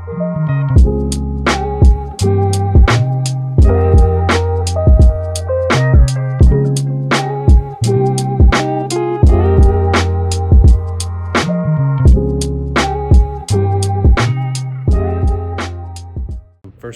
First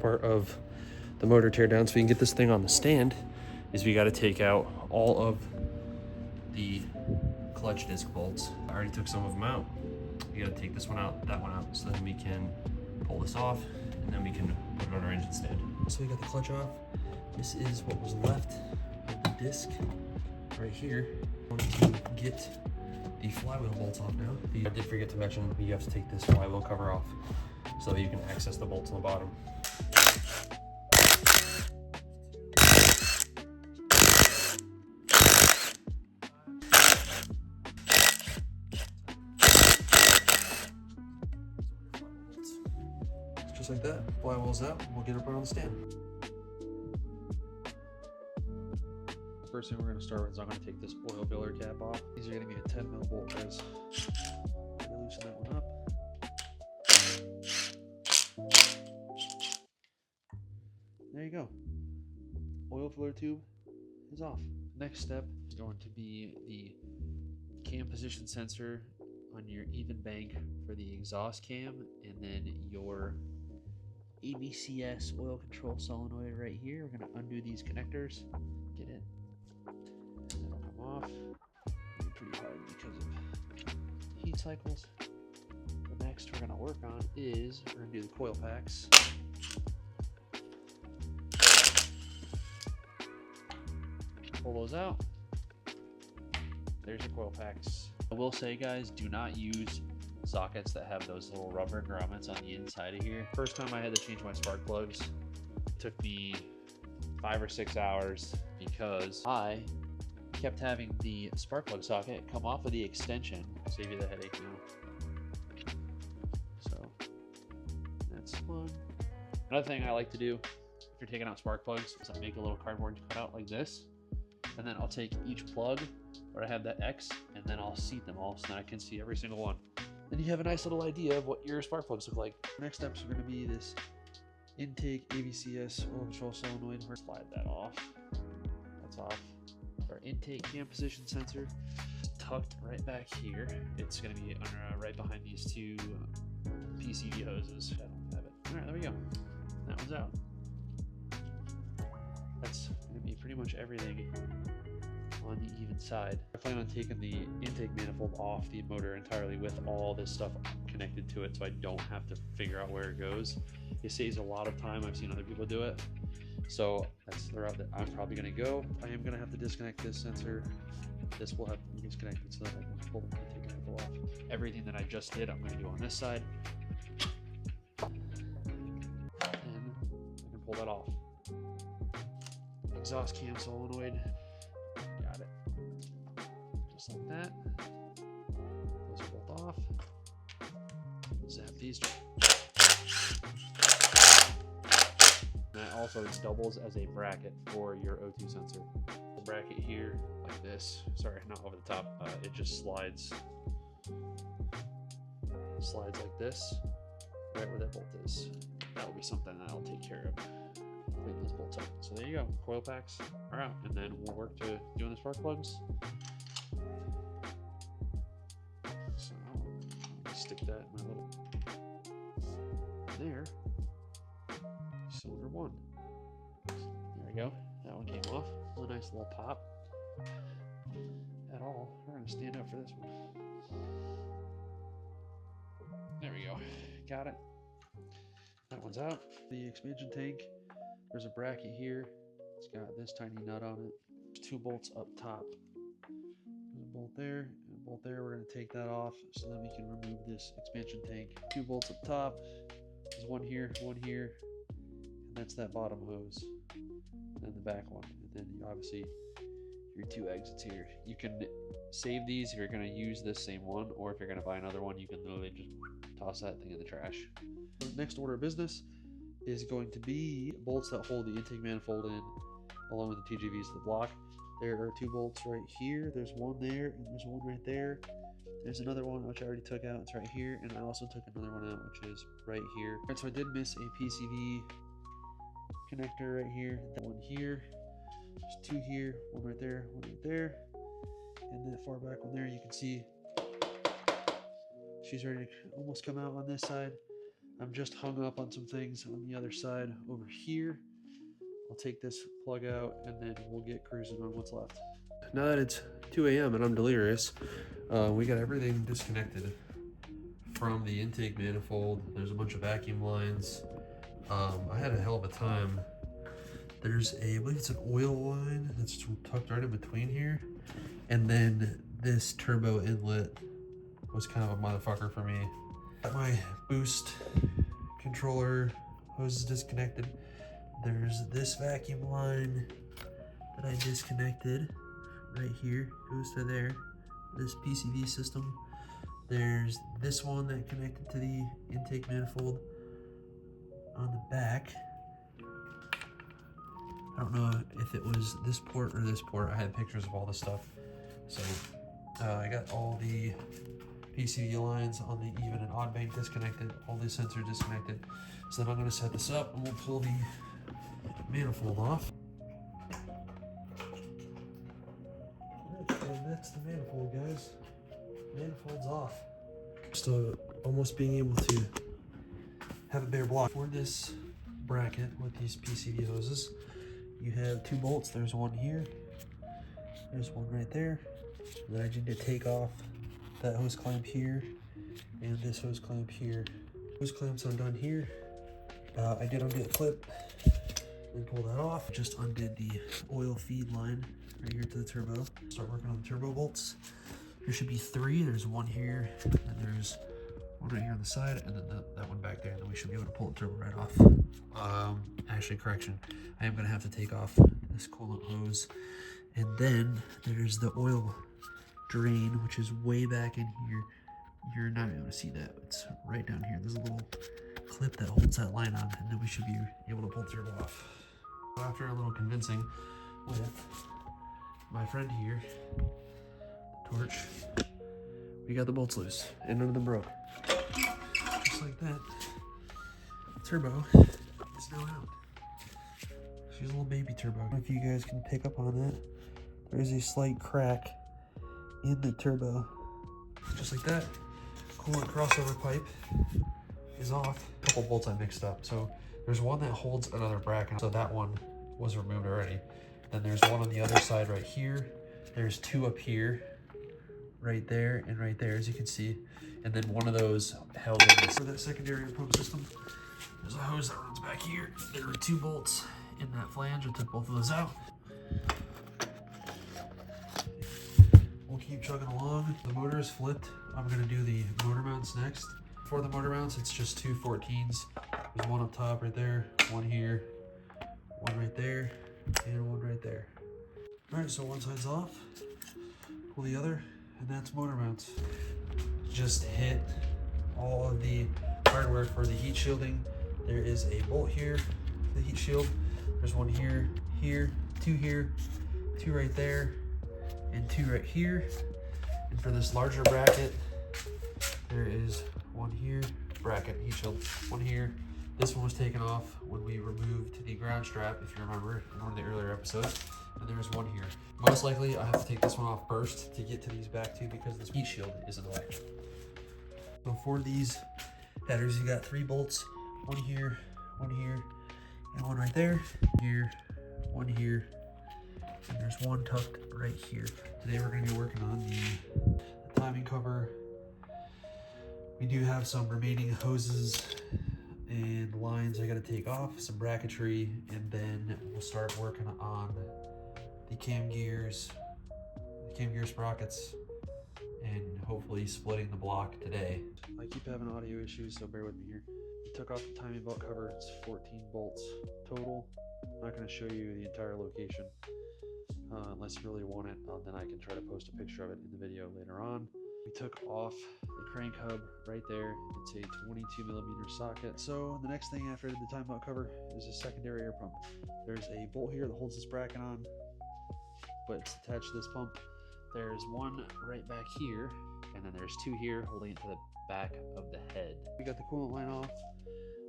part of the motor teardown, so we can get this thing on the stand, is we got to take out all of the clutch disc bolts. I already took some of them out. We got to take this one out, that one out, so then we can pull this off, and then we can put it on our engine stand. So we got the clutch off. This is what was left of the disc right here. I want to get the flywheel bolts off now. I did forget to mention you have to take this flywheel cover off so that you can access the bolts on the bottom. Just like that, flywheel's out, we'll get it put on the stand. First thing we're going to start with is I'm going to take this oil filler cap off. These are going to be a 10 mil bolt, guys. I'm going to loosen that one up. There you go. Oil filler tube is off. Next step is going to be the cam position sensor on your even bank for the exhaust cam, and then your ABCS oil control solenoid right here. We're going to undo these connectors, get it, and it'll come off. It'll be pretty hard because of heat cycles. The next we're going to work on is we're going to do the coil packs. Pull those out. There's your coil packs. I will say, guys, do not use sockets that have those little rubber grommets on the inside of here. First time I had to change my spark plugs, it took me 5 or 6 hours because I kept having the spark plug socket come off of the extension. Save you the headache now. So that's fun. Another thing I like to do if you're taking out spark plugs is I make a little cardboard cutout like this, and then I'll take each plug where I have that X, and then I'll seat them all so that I can see every single one. Then you have a nice little idea of what your spark plugs look like. Next steps are going to be this intake ABCS oil control solenoid. We're slide that off. That's off. Our intake cam position sensor is tucked right back here. It's going to be right behind these two PCV hoses. I don't have it. All right, there we go. That one's out. That's going to be pretty much everything on the even side. I plan on taking the intake manifold off the motor entirely with all this stuff connected to it, so I don't have to figure out where it goes. It saves a lot of time. I've seen other people do it, so that's the route that I'm probably going to go. I am going to have to disconnect this sensor. This will have to be disconnected so that I can pull the intake manifold off. Everything that I just did, I'm going to do on this side, and I can pull that off. Exhaust cam solenoid. Got it. Just like that. Those are both off. Zap these. That also doubles as a bracket for your O2 sensor. The bracket here, like this. Sorry, not over the top. It just slides like this, right where that bolt is. That will be something that I'll take care of. Clean those bolts up. So there you go. Coil packs are out, and then we'll work to doing the spark plugs. So I'll stick that in my little there. Cylinder 1. There we go. That one came off. A nice little pop. At all. We're gonna stand up for this one. There we go. Got it. That one's out. The expansion tank. There's a bracket here. It's got this tiny nut on it. There's 2 bolts up top. There's a bolt there and a bolt there. We're going to take that off so that we can remove this expansion tank. 2 bolts up top. There's one here, and that's that bottom hose. And the back one. And then obviously your 2 exits here. You can save these if you're going to use this same one, or if you're going to buy another one, you can literally just toss that thing in the trash. The next order of business is going to be bolts that hold the intake manifold in, along with the TGVs to the block. There are 2 bolts right here. There's one there, and there's one right there. There's another one which I already took out. It's right here, and I also took another one out, which is right here. All right, so I did miss a PCV connector right here. That one here. There's two here, one right there, one right there, and that far back one there. You can see she's ready to almost come out on this side. I'm just hung up on some things on the other side over here. I'll take this plug out and then we'll get cruising on what's left. Now that it's 2 a.m. and I'm delirious, we got everything disconnected from the intake manifold. There's a bunch of vacuum lines. I had a hell of a time. There's I believe it's an oil line that's tucked right in between here. And then this turbo inlet was kind of a motherfucker for me. Got my boost controller hose disconnected. There's this vacuum line that I disconnected right here, goes to there, this PCV system. There's this one that connected to the intake manifold on the back. I don't know if it was this port or this port. I had pictures of all this stuff. So I got all the PCV lines on the even and odd bank disconnected, all the sensors disconnected. So then I'm gonna set this up and we'll pull the manifold off. And that's the manifold, guys. Manifold's off. So almost being able to have a bare block. For this bracket with these PCV hoses, you have two bolts. There's one here, there's one right there. Then I need to take off that hose clamp here and this hose clamp here. Hose clamps undone here. I did undo the clip and pull that off. Just undid the oil feed line right here to the turbo. Start working on the turbo bolts. There should be three. There's one here, and there's one right here on the side, and then that one back there, and then we should be able to pull the turbo right off. Actually, correction. I am gonna have to take off this coolant hose. And then there's the oil drain, which is way back in here. You're not able to see that. It's right down here. There's a little clip that holds that line on, and then we should be able to pull the turbo off. After a little convincing with my friend here, the torch, we got the bolts loose, and none of them broke. Just like that, the turbo is now out. She's a little baby turbo. I don't know if you guys can pick up on that. There is a slight crack in the turbo. Just like that, coolant crossover pipe is off. A couple bolts I mixed up. So there's one that holds another bracket. So that one was removed already. Then there's one on the other side right here. There's two up here, right there and right there, as you can see. And then one of those held in this. For that secondary pump system, there's a hose that runs back here. There are two bolts in that flange. I took both of those out. We'll keep chugging along. The motor is flipped. I'm gonna do the motor mounts next. For the motor mounts, it's just two 14s. There's one up top right there, one here, one right there, and one right there. All right, so one side's off. Pull the other, and that's motor mounts. Just hit all of the hardware for the heat shielding. There is a bolt here for the heat shield. There's one here, here, two right there, and two right here. And for this larger bracket, there is one here, bracket, heat shield, one here. This one was taken off when we removed the ground strap, if you remember, in one of the earlier episodes. And there's one here. Most likely, I have to take this one off first to get to these back two because this heat shield is in the way. So for these headers, you got three bolts, one here, and one right there. Here, one here, and there's one tucked right here. Today we're going to be working on the timing cover. We do have some remaining hoses and lines I got to take off, some bracketry, and then we'll start working on the cam gear sprockets, and hopefully splitting the block today. I keep having audio issues, so bear with me here. We took off the timing belt cover. It's 14 bolts total. I'm not going to show you the entire location unless you really want it. Then I can try to post a picture of it in the video later on. We took off the crank hub right there. It's a 22mm socket. So the next thing after the timing belt cover is a secondary air pump. There's a bolt here that holds this bracket on, but it's attached to this pump. There's one right back here and then there's 2 here holding it to the back of the head. We got the coolant line off.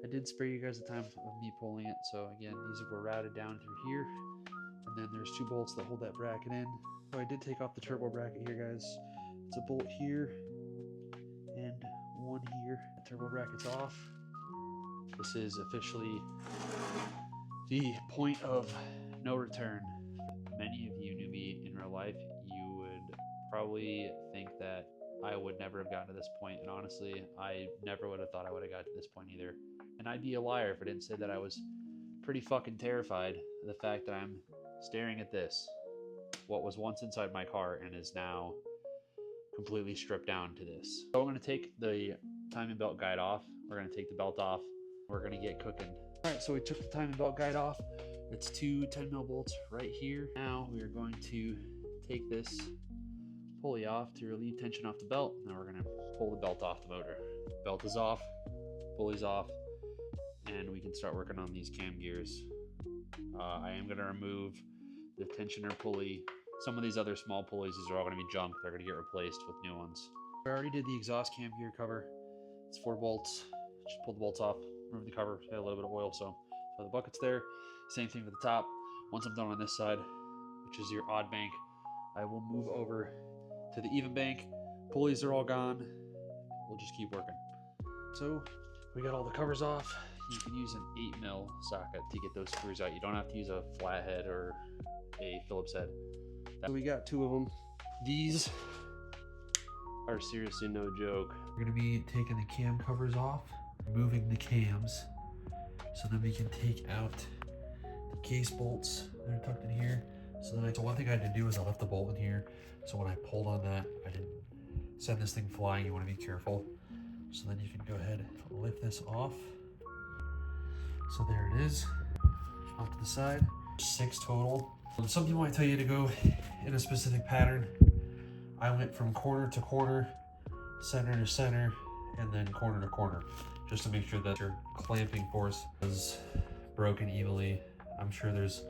I did spare you guys the time of me pulling it, so again, these were routed down through here, and then there's 2 bolts that hold that bracket in. So I did take off the turbo bracket here, guys. It's a bolt here and one here. The turbo bracket's off. This is officially the point of no return. Many of you knew me in real life. You would probably think that I would never have gotten to this point, and honestly, I never would have thought I would have gotten to this point either. And I'd be a liar if I didn't say that I was pretty fucking terrified of the fact that I'm staring at this, what was once inside my car and is now completely stripped down to this. So I'm going to take the timing belt guide off. We're going to take the belt off. We're going to get cooking. All right, so we took the timing belt guide off. It's 2 10mm bolts right here. Now we are going to take this pulley off to relieve tension off the belt. Now we're going to pull the belt off the motor. Belt is off, pulley's off, and we can start working on these cam gears. I am going to remove the tensioner pulley. Some of these other small pulleys, these are all going to be junk. They're going to get replaced with new ones. I already did the exhaust cam gear cover. It's 4 bolts. Just pull the bolts off, remove the cover, had a little bit of oil, so the bucket's there. Same thing for the top. Once I'm done on this side, which is your odd bank, I will move over to the even bank. Pulleys are all gone. We'll just keep working. So we got all the covers off. You can use an 8mm socket to get those screws out. You don't have to use a flathead or a Phillips head. So we got 2 of them. These are seriously no joke. We're gonna be taking the cam covers off, removing the cams, so then we can take out the case bolts that are tucked in here. So one thing I had to do is I left the bolt in here, so when I pulled on that, I didn't send this thing flying. You want to be careful. So then you can go ahead and lift this off. So there it is, off to the side. 6 total. Some people might tell you to go in a specific pattern. I went from corner to corner, center to center, and then corner to corner, just to make sure that your clamping force is broken evenly. I'm sure there's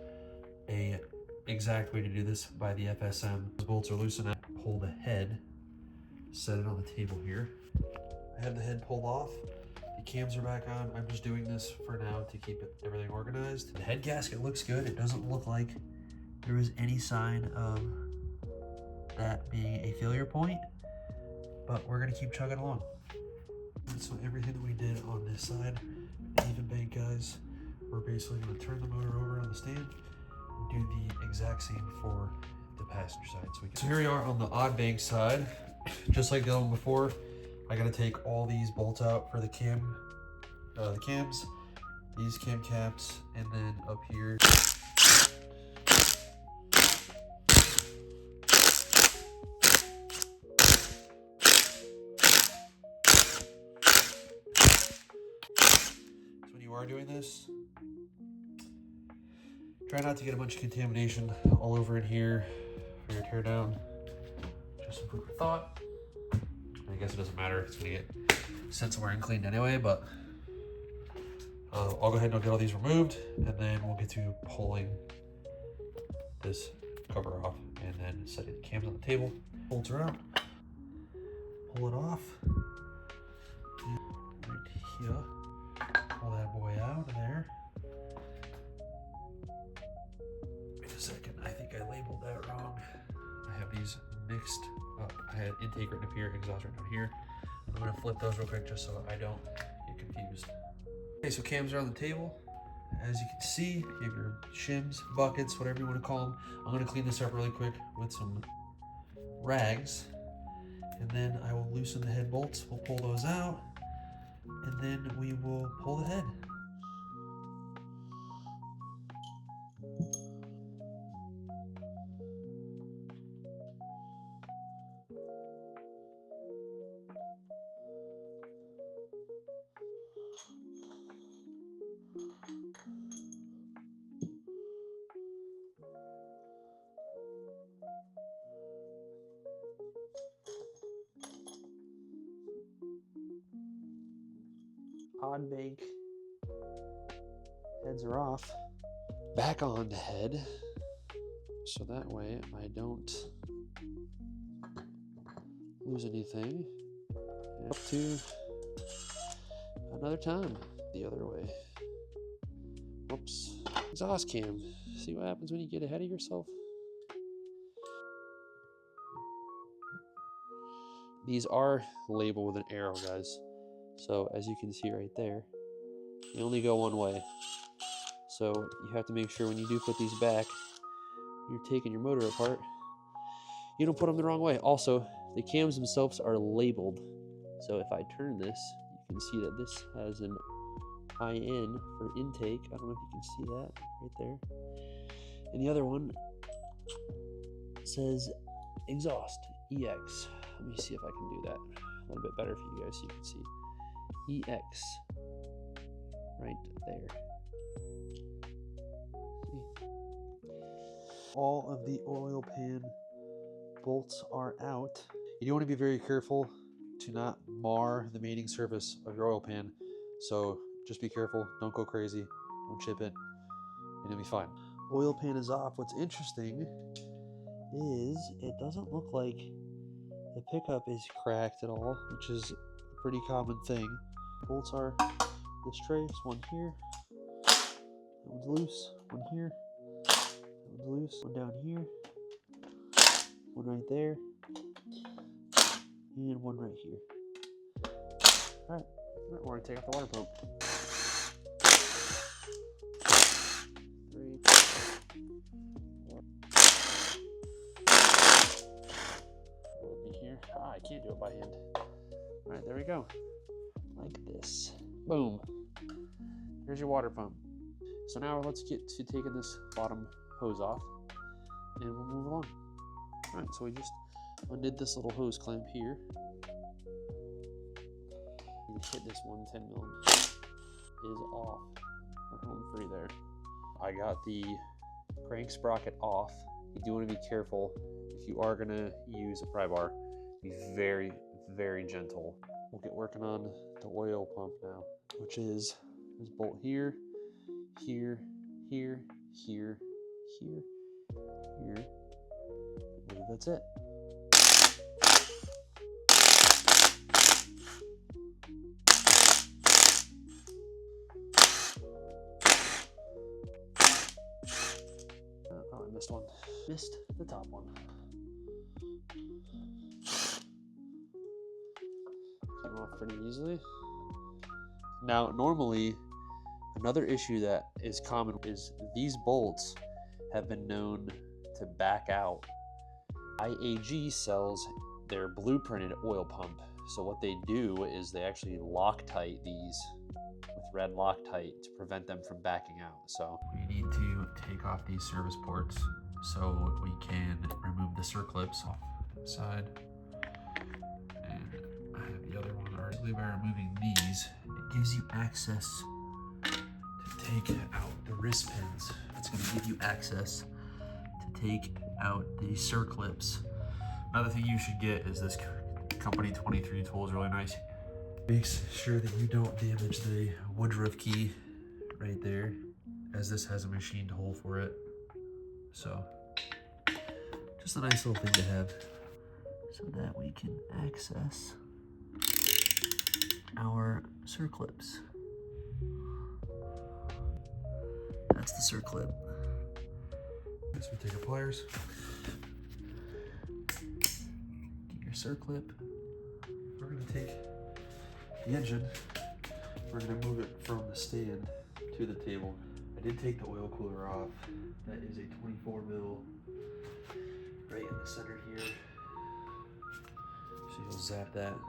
a exact way to do this by the FSM. The bolts are loosened up. Pull the head, set it on the table here. I have the head pulled off. The cams are back on. I'm just doing this for now to keep everything organized. The head gasket looks good. It doesn't look like there was any sign of that being a failure point, but we're gonna keep chugging along. And so everything that we did on this side, the even bank guys, we're basically gonna turn the motor over on the stand and do the exact same for the passenger side. So here we are on the odd bank side. Just like the one before, I gotta take all these bolts out for the cams, these cam caps, and then up here. So when you are doing this, try not to get a bunch of contamination all over in here for your tear down. Just some food for thought. I guess it doesn't matter, it's gonna get sent somewhere and cleaned anyway, but I'll go ahead and I'll get all these removed, and then we'll get to pulling this cover off and then setting the cams on the table. Bolts are out, pull it off, right here, pull that boy out of there. Wait a second, I think I labeled that wrong. I have these mixed up. I had intake written up here, exhaust written down here. I'm gonna flip those real quick just so I don't get confused. Okay, so cams are on the table. As you can see, you have your shims, buckets, whatever you want to call them. I'm gonna clean this up really quick with some rags, and then I will loosen the head bolts. We'll pull those out, and then we will pull the head. Odd bank heads are off. Back on the head, so that way I don't lose anything. Up to another time the other way. Whoops. Exhaust cam. See what happens when you get ahead of yourself? These are labeled with an arrow, guys. So as you can see right there, they only go one way. So you have to make sure when you do put these back, you're taking your motor apart, you don't put them the wrong way. Also, the cams themselves are labeled. So if I turn this, you can see that this has an IN for intake. I don't know if you can see that right there. And the other one says exhaust, EX. Let me see if I can do that a little bit better for you guys so you can see. EX. Right there. See? All of the oil pan bolts are out. You do want to be very careful to not mar the mating surface of your oil pan. So just be careful, don't go crazy, don't chip it, and it'll be fine. Oil pan is off. What's interesting is it doesn't look like the pickup is cracked at all, which is a pretty common thing. Bolts are this trace, one here, that one's loose, one here, that one's loose, one down here, one right there, and one right here. Alright, we're going to take off the water pump. 3, 4. Will be here. I can't do it by hand. Alright, there we go. Like this. Boom. Here's your water pump. So now let's get to taking this bottom hose off and we'll move along. Alright, so we just undid this little hose clamp here. And hit this 110 mil is off. We're home free there. I got the crank sprocket off. You do want to be careful if you are going to use a pry bar. Be very, very gentle. We'll get working on the oil pump now, which is this bolt here, here, here, here, here, here. I believe that's it. Oh, I missed one. Missed the top one. Came off pretty easily. Now, normally, another issue that is common is these bolts have been known to back out. IAG sells their blueprinted oil pump. So what they do is they actually Loctite these with red Loctite to prevent them from backing out. So we need to take off these service ports so we can remove the circlips off the side. And I have the other one already. By removing these, it gives you access to take out the wrist pins. It's going to give you access to take out the circlips. Another thing you should get is this company 23 tool is really nice. Makes sure that you don't damage the woodruff key right there, as this has a machined hole for it. So just a nice little thing to have so that we can access our circlips. That's the circlip. So we take our pliers, get your circlip. We're going to take the engine, we're going to move it from the stand to the table. I did take the oil cooler off. That is a 24 mil right in the center here. So you'll zap that. I'm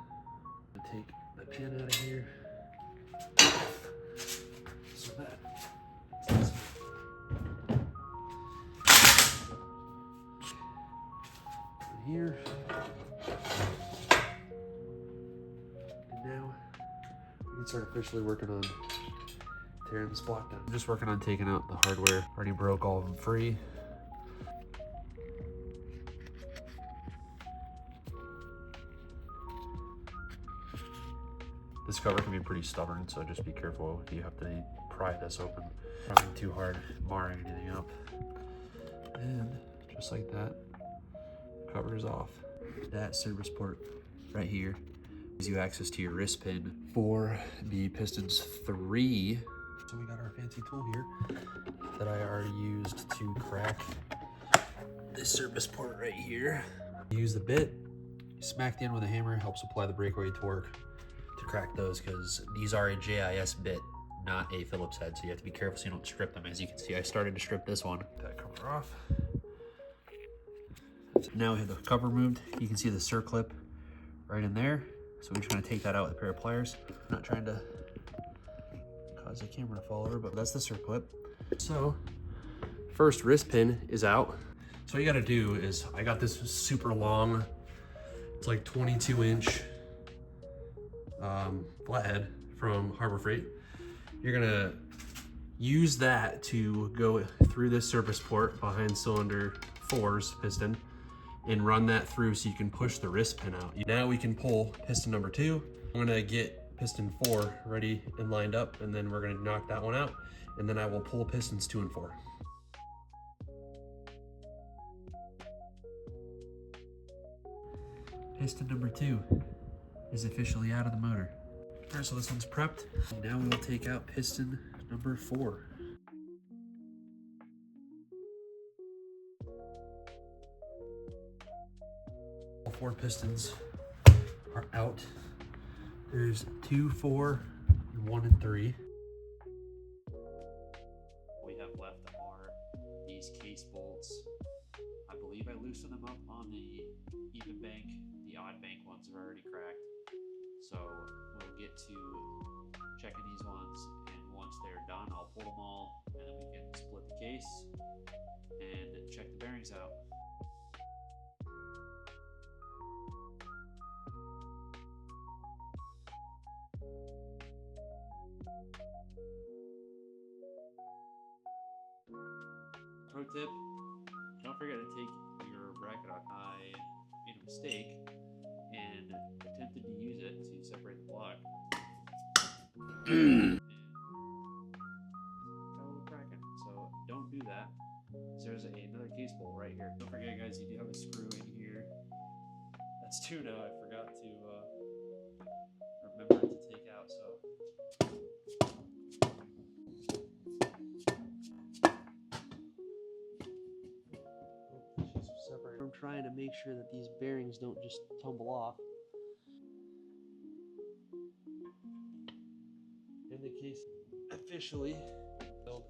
going to take the pin out of here. So that here. And now we can start officially working on tearing this block down. I'm just working on taking out the hardware. Already broke all of them free. This cover can be pretty stubborn, so just be careful if you have to pry this open. Not too hard, marring anything up. And just like that, cover is off. That service port right here gives you access to your wrist pin for the pistons 3. So we got our fancy tool here that I already used to crack this service port right here. Use the bit, smack the end with a hammer, helps apply the breakaway torque to crack those, because these are a JIS bit, not a Phillips head, so you have to be careful so you don't strip them. As you can see, I started to strip this one. That cover off. Now we have the cover removed. You can see the circlip right in there. So we're just gonna take that out with a pair of pliers. I'm not trying to cause the camera to fall over, but that's the circlip. So first wrist pin is out. So what you gotta do is, I got this super long, it's like 22-inch flathead from Harbor Freight. You're gonna use that to go through this service port behind cylinder 4's piston and run that through so you can push the wrist pin out. Now we can pull piston number 2. I'm gonna get piston 4 ready and lined up, and then we're gonna knock that one out, and then I will pull pistons 2 and 4. Piston number 2 is officially out of the motor. All right, so this one's prepped. Now we will take out piston number 4. All 4 pistons are out. There's 2, 4, and 1 and 3. All we have left are these case bolts. I believe I loosened them up on the even bank. The odd bank ones are already cracked. So we'll get to checking these ones, and once they're done, I'll pull them all, and then we can split the case and check the bearings out. Pro tip, don't forget to take your bracket out. I made a mistake and attempted to use it to separate the block. Got a little cracking, so don't do that. There's another case bolt right here. Don't forget, guys, you do have a screw in here. That's 2 now. I forgot to remember to take out. So I'm trying to make sure that these bearings don't just tumble off. in the case officially built.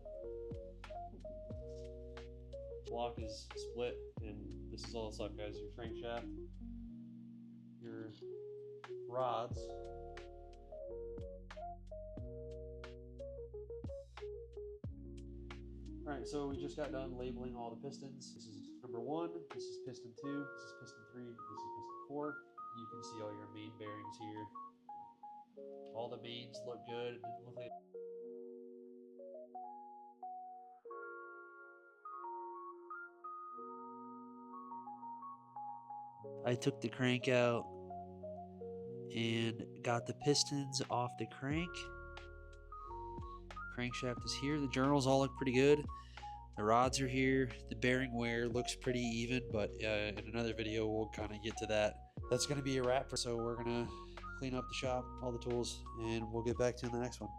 Block is split, and this is all that's left, guys. Your crankshaft, your rods, alright, so we just got done labeling all the pistons. This is number 1, this is piston 2, this is piston 3, this is piston 4. You can see all your main bearings here. All the mains look good. It didn't look like I took the crank out and got the pistons off the crank. Crankshaft is here. The journals all look pretty good. The rods are here. The bearing wear looks pretty even, but in another video we'll kind of get to that. That's going to be a wrap. So we're going to clean up the shop, all the tools, and we'll get back to you in the next one.